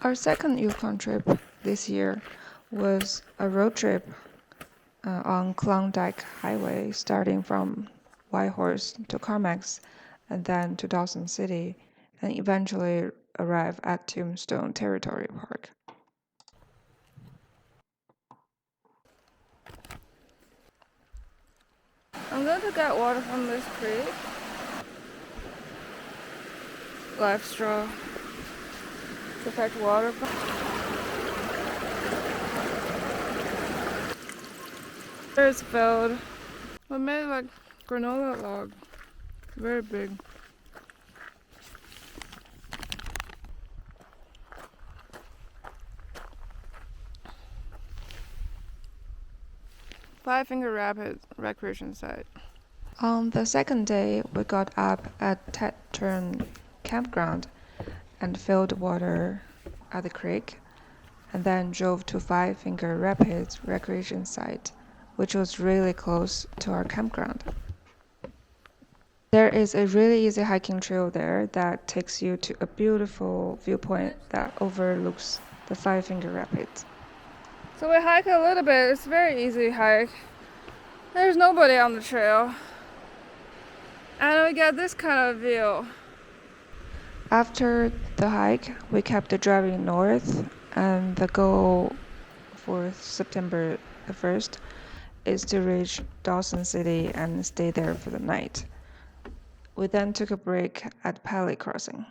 Our second Yukon trip this year was a road trip on Klondike Highway, starting from Whitehorse to Carmax, and then to Dawson City, and eventually arrive at Tombstone Territorial Park. I'm going to get water from this creek. Life straw to fetch water from. It's filled. We made like granola log. Very big. Five Finger Rapids recreation site. On the second day, we got up at Turn campground and filled water at the creek, and then drove to Five Finger Rapids recreation site, which was really close to our campground. There is a really easy hiking trail there that takes you to a beautiful viewpoint that overlooks the Five Finger Rapids. So we hike a little bit. It's a very easy hike. There's nobody on the trail. And we get this kind of view. After the hike, we kept driving north, and the goal for September the 1st is to reach Dawson City and stay there for the night. We then took a break at Paley Crossing.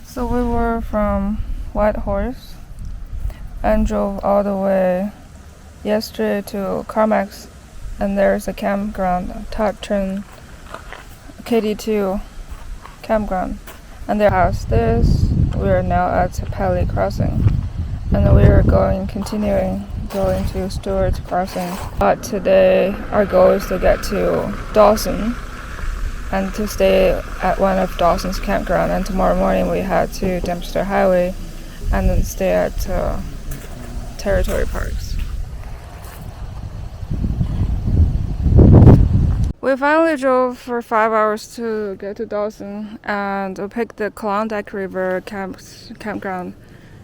So we were from Whitehorse and drove all the way yesterday to Carmax, and there's a campground, Tombstone KD2 campground, and their house. We are now at Paley Crossing, and we are continuing to Stewart Crossing. But today our goal is to get to Dawson and to stay at one of Dawson's campground, and tomorrow morning we head to Dempster Highway and then stay at Territory Parks. We finally drove for 5 hours to get to Dawson, and we picked the Klondike River campground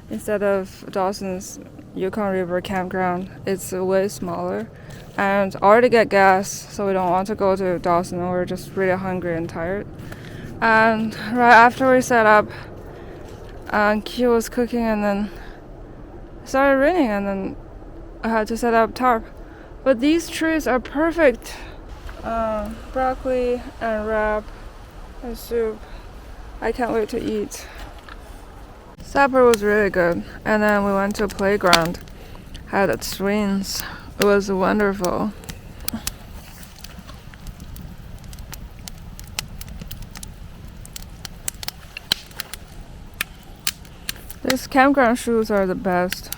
instead of Dawson's Yukon River campground. It's way smaller and already get gas, so we don't want to go to Dawson. We're just really hungry and tired. And right after we set up, Q was cooking, and then it started raining, and then I had to set up tarp. But these trees are perfect. Broccoli and wrap and soup. I can't wait to eat. Supper was really good, and then we went to a playground, had swings. It was wonderful. These campground shoes are the best.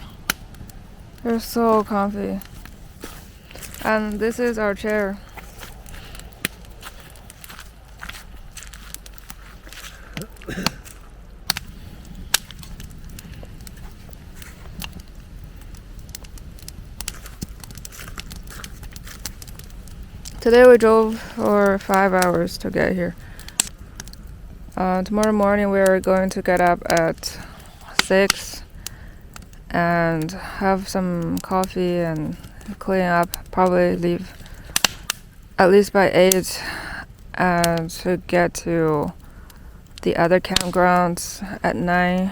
They're so comfy. And this is our chair. Today we drove for 5 hours to get here. Tomorrow morning we are going to get up at 6 and have some coffee and clean up. Probably leave at least by 8 and to get to the other campgrounds at 9.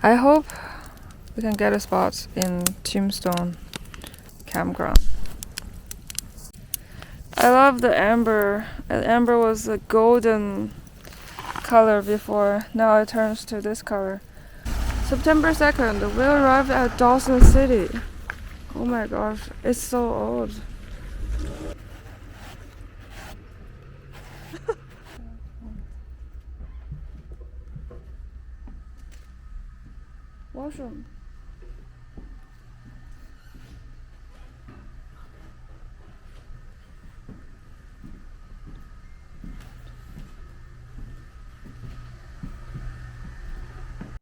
I hope we can get a spot in Tombstone campground. I love the amber. Amber was a golden color before. Now it turns to this color. September 2nd, we arrived at Dawson City. Oh my gosh, it's so old. Washroom.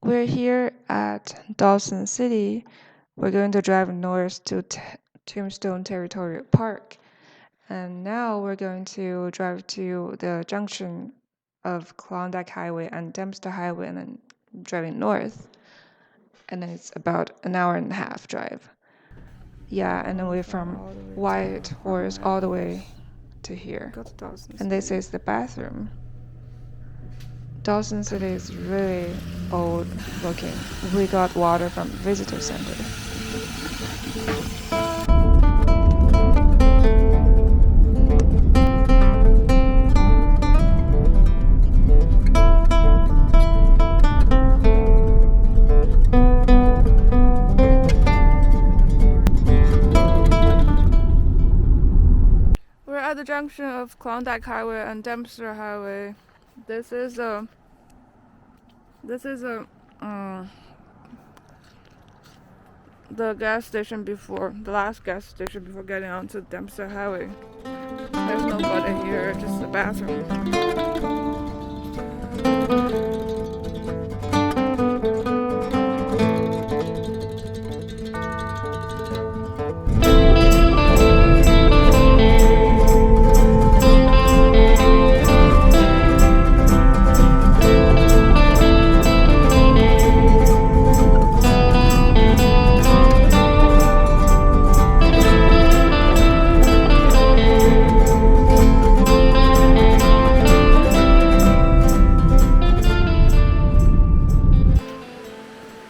We're here at Dawson City. We're going to drive north to Tombstone Territorial Park. And now we're going to drive to the junction of Klondike Highway and Dempster Highway and then driving north, and it's about an hour and a half drive. Yeah, and then we're from Whitehorse all the way to here. And this is the bathroom. Dawson City is really old looking. We got water from visitor center. We're at the junction of Klondike Highway and Dempster Highway. This is the gas station before, the last gas station before getting onto Dempster Highway. There's nobody here, just the bathroom.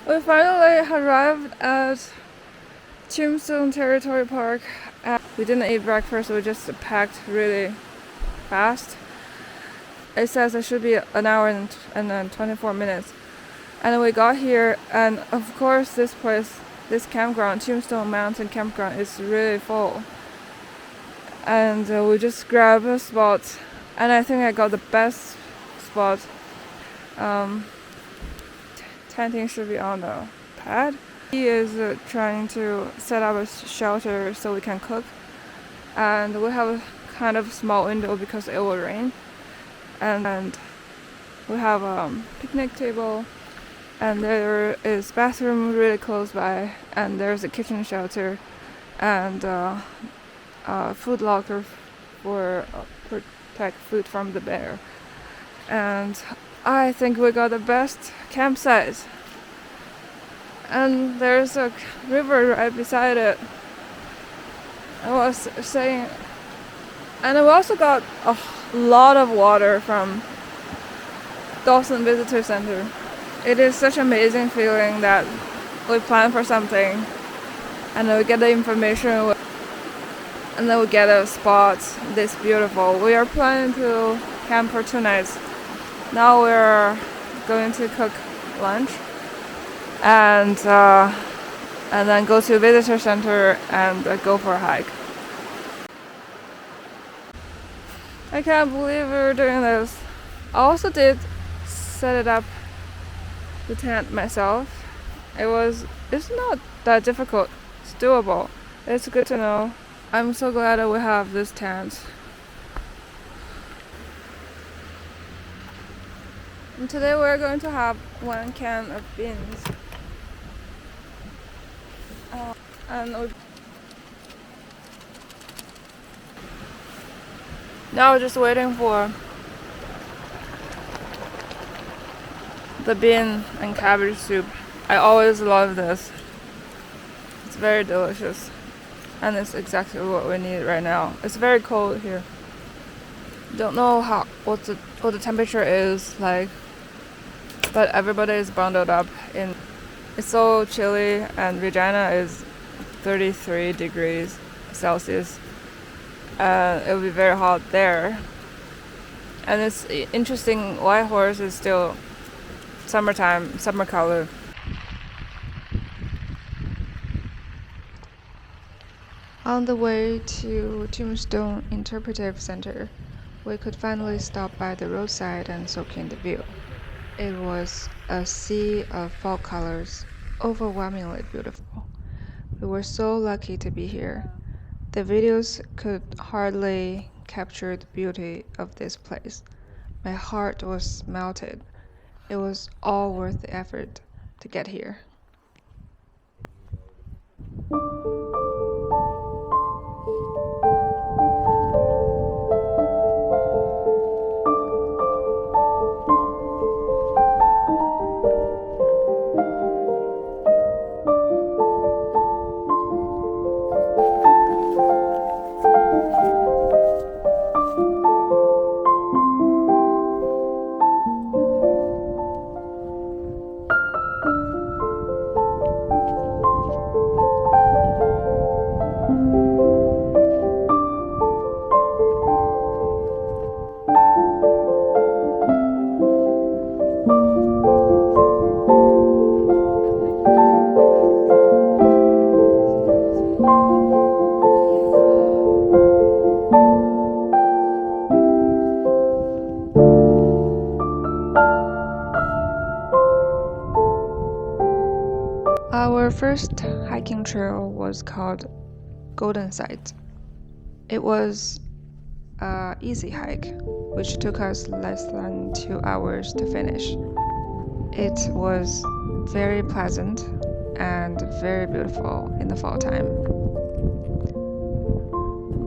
We finally arrived at Tombstone Territorial Park. We didn't eat breakfast, we just packed really fast. It says it should be an hour and then 24 minutes. And then we got here, and of course this place, this campground, Tombstone Mountain Campground, is really full. And we just grabbed a spot, and I think I got the best spot. Tenting should be on the pad. He is trying to set up a shelter so we can cook, and we have a kind of small window because it will rain, and we have a picnic table, and there is bathroom really close by, and there's a kitchen shelter and a food locker for protect food from the bear. And I think we got the best campsite. And there's a river right beside it. I was saying, and we also got a lot of water from Dawson Visitor Center. It is such an amazing feeling that we plan for something, and then we get the information, and then we get a spot this beautiful. We are planning to camp for 2 nights. Now we're going to cook lunch and then go to a visitor center and go for a hike. I can't believe we're doing this. I also did set it up, the tent myself. It's not that difficult. It's doable. It's good to know. I'm so glad that we have this tent. And today we're going to have 1 can of beans. And now we're just waiting for the bean and cabbage soup. I always love this. It's very delicious. And it's exactly what we need right now. It's very cold here. Don't know what the temperature is like, but everybody is bundled up in. It's so chilly, and Regina is 33 degrees Celsius. It will be very hot there. And it's interesting, Whitehorse is still summertime, summer color. On the way to Tombstone Interpretive Center, we could finally stop by the roadside and soak in the view. It was a sea of fall colors, overwhelmingly beautiful. We were so lucky to be here. The videos could hardly capture the beauty of this place. My heart was melted. It was all worth the effort to get here. Our first hiking trail was called Golden Sight. It was an easy hike, which took us less than 2 hours to finish. It was very pleasant and very beautiful in the fall time.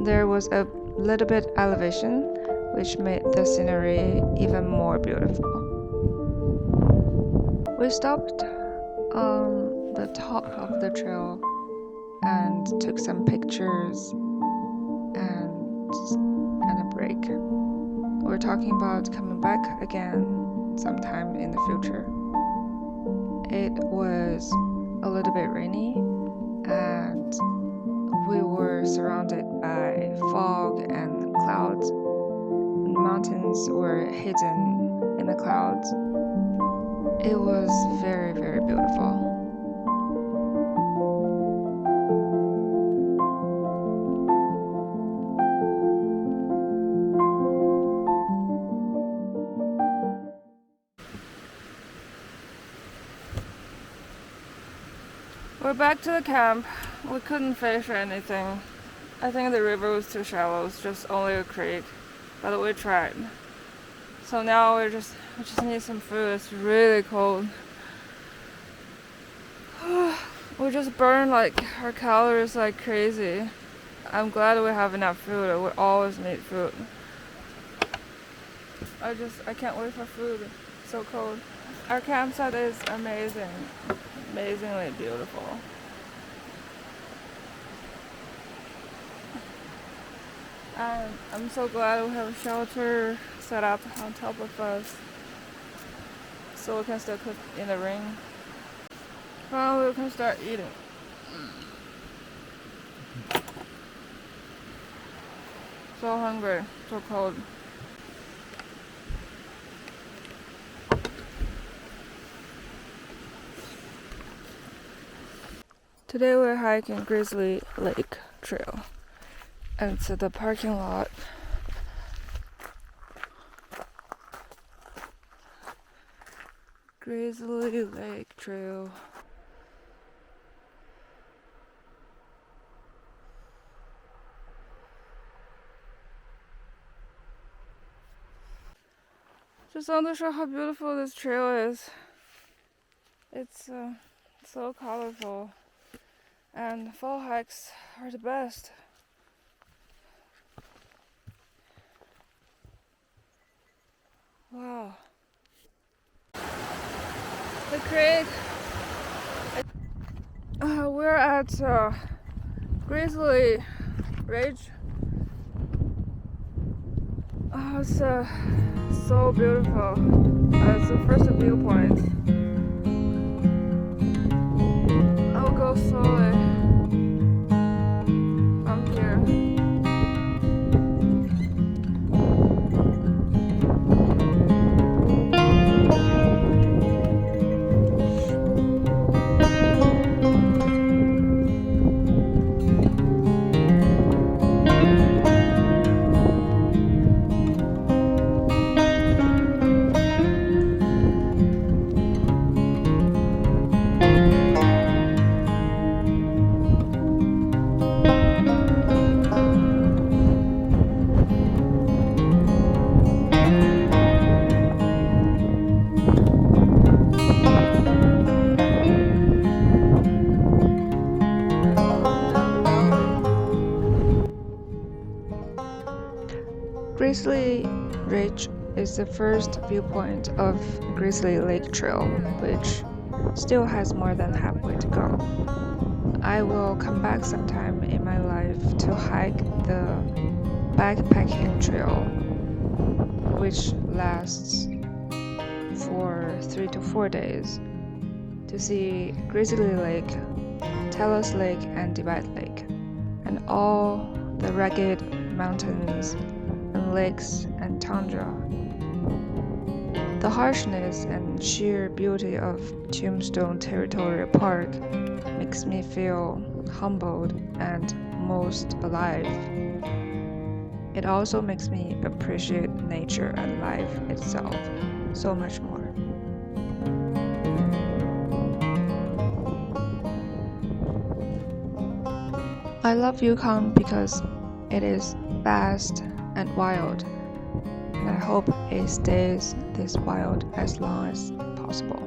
There was a little bit elevation, which made the scenery even more beautiful. We stopped on the top of the trail and took some pictures and a break. We're talking about coming back again sometime in the future. It was a little bit rainy and we were surrounded by fog and clouds. The mountains were hidden in the clouds. It was very, very beautiful. We're back to the camp. We couldn't fish or anything. I think the river was too shallow. It's just only a creek, but we tried. So now we just need some food. It's really cold. We just burn like our calories like crazy. I'm glad we have enough food. We always need food. I can't wait for food. It's so cold. Our campsite is amazing. Amazingly beautiful. And I'm so glad we have a shelter set up on top of us so we can still cook in the rain. Well, we can start eating. So hungry, so cold. Today we're hiking Grizzly Lake Trail, and it's at the parking lot. Grizzly Lake Trail. Just want to show how beautiful this trail is. It's so colorful. And fall hikes are the best. Wow. The creek. We're at Grizzly Ridge. Oh, it's so beautiful. It's the first viewpoint. I'll go slowly. Grizzly Ridge is the first viewpoint of Grizzly Lake Trail, which still has more than halfway to go. I will come back sometime in my life to hike the backpacking trail, which lasts for 3 to 4 days, to see Grizzly Lake, Talos Lake, and Divide Lake, and all the rugged mountains and lakes and tundra. The harshness and sheer beauty of Tombstone Territorial Park makes me feel humbled and most alive. It also makes me appreciate nature and life itself so much more. I love Yukon because it is vast and wild, and I hope it stays this wild as long as possible.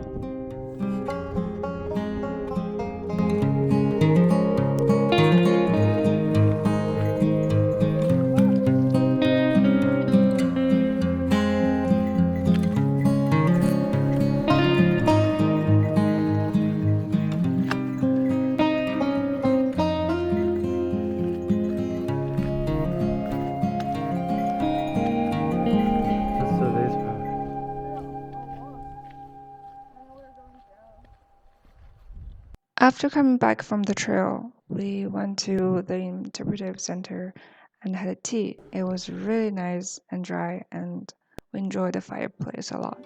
After coming back from the trail, we went to the interpretive center and had a tea. It was really nice and dry, and we enjoyed the fireplace a lot.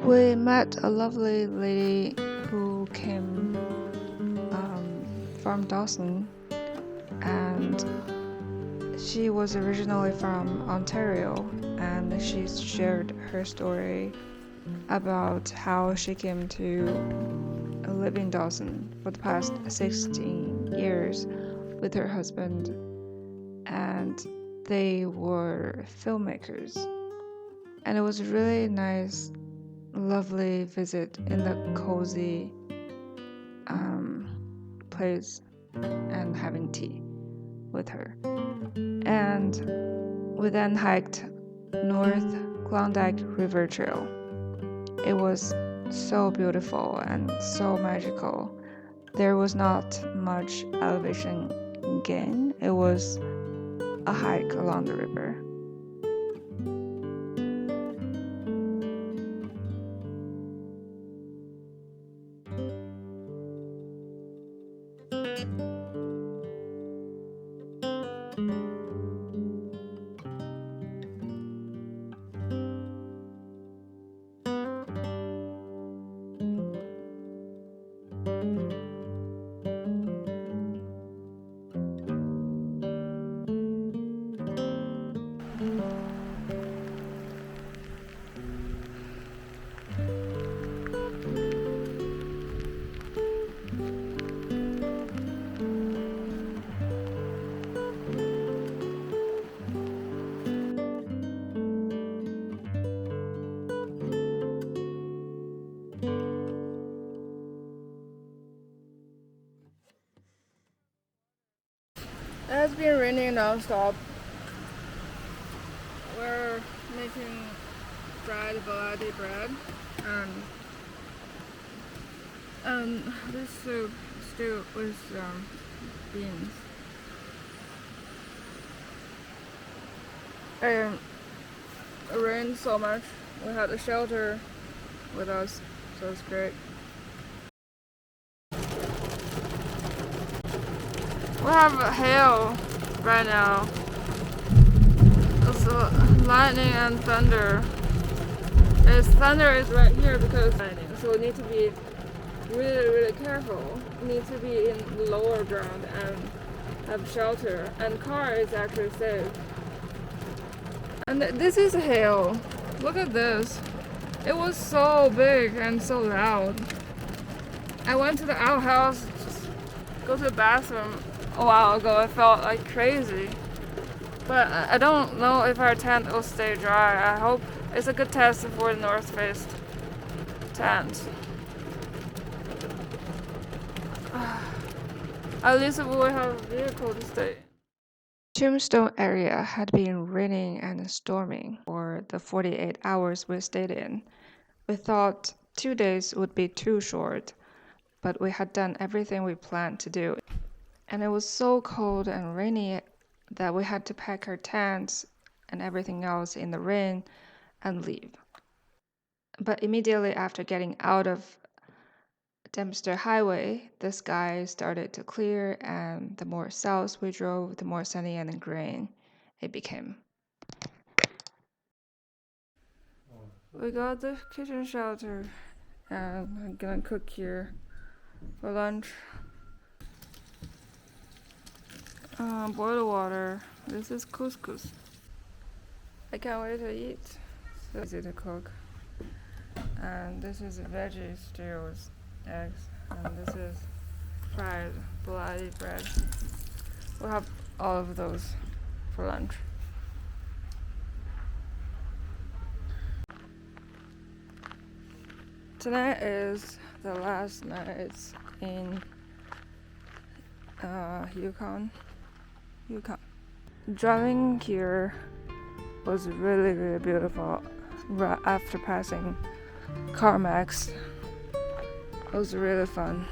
We met a lovely lady who came from Dawson, and she was originally from Ontario, and she shared her story about how she came to live in Dawson for the past 16 years with her husband, and they were filmmakers. And it was a really nice, lovely visit in the cozy place and having tea with her. And we then hiked North Klondike River Trail. It was so beautiful and so magical. There was not much elevation gain. It was a hike along the river. It has been raining non-stop. We're making fried variety bread and this soup stew with beans. And it rained so much. We had a shelter with us, so it's great. We have hail right now. It's lightning and thunder. Thunder is right here because lightning, so we need to be really careful. We need to be in lower ground and have shelter. And car is actually safe. And this is hail. Look at this. It was so big and so loud. I went to the outhouse, just go to the bathroom a while ago. I felt like crazy. But I don't know if our tent will stay dry. I hope it's a good test for the North Face tent. At least we will have a vehicle to stay. Tombstone area had been raining and storming for the 48 hours we stayed in. We thought 2 days would be too short, but we had done everything we planned to do. And it was so cold and rainy that we had to pack our tents and everything else in the rain and leave. But immediately after getting out of Dempster Highway, the sky started to clear, and the more south we drove, the more sunny and green it became. We got the kitchen shelter, and I'm gonna cook here for lunch. Boil water. This is couscous. I can't wait to eat. So easy to cook. And this is veggie stew with eggs. And this is fried bloody bread. We'll have all of those for lunch. Tonight is the last night in Yukon. Driving here was really, really beautiful. Right after passing Carmax, it was really fun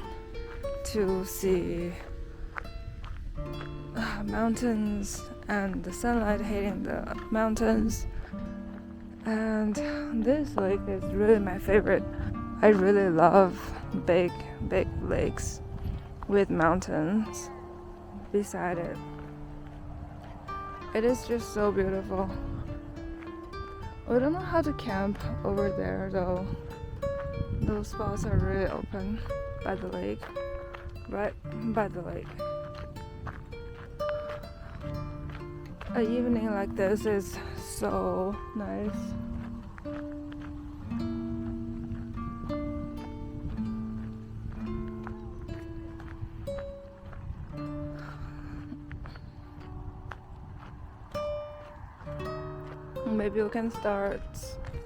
to see mountains and the sunlight hitting the mountains. And this lake is really my favorite. I really love big lakes with mountains beside it. It is just so beautiful. We don't know how to camp over there though. Those spots are really open by the lake, right by the lake. An evening like this is so nice. Maybe we can start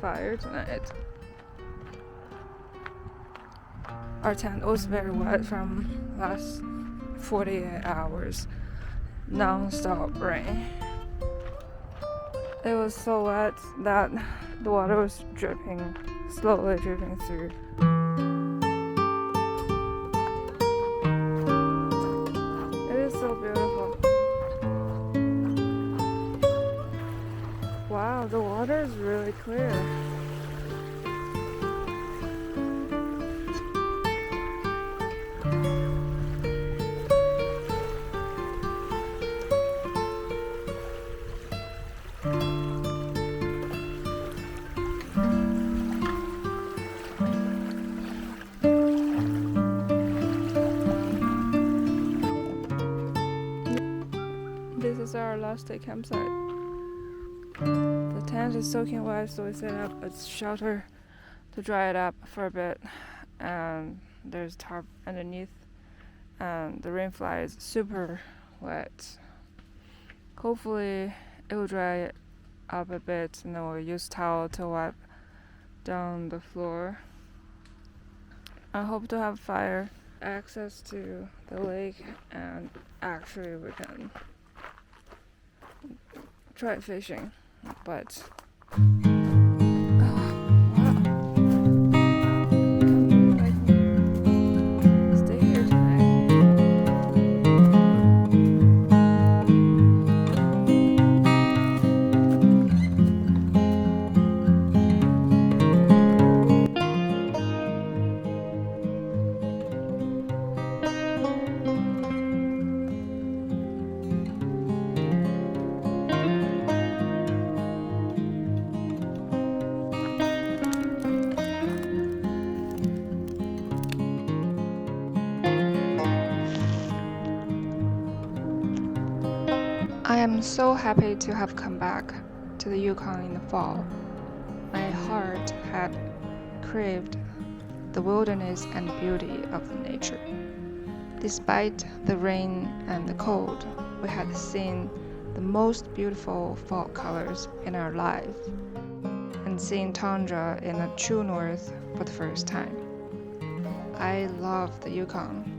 fire tonight. Our tent was very wet from last 48 hours, non-stop rain. It was so wet that the water was slowly dripping through. It is so beautiful. Wow, the water is really clear. This is our last day campsite. The tent is soaking wet, so we set up a shelter to dry it up for a bit, and there's tarp underneath, and the rain fly is super wet. Hopefully it will dry it up a bit, and then we'll use towel to wipe down the floor. I hope to have fire, access to the lake, and actually we can try fishing, but stay here tonight. I am so happy to have come back to the Yukon in the fall. My heart had craved the wilderness and beauty of the nature. Despite the rain and the cold, we had seen the most beautiful fall colors in our life and seen tundra in the true north for the first time. I love the Yukon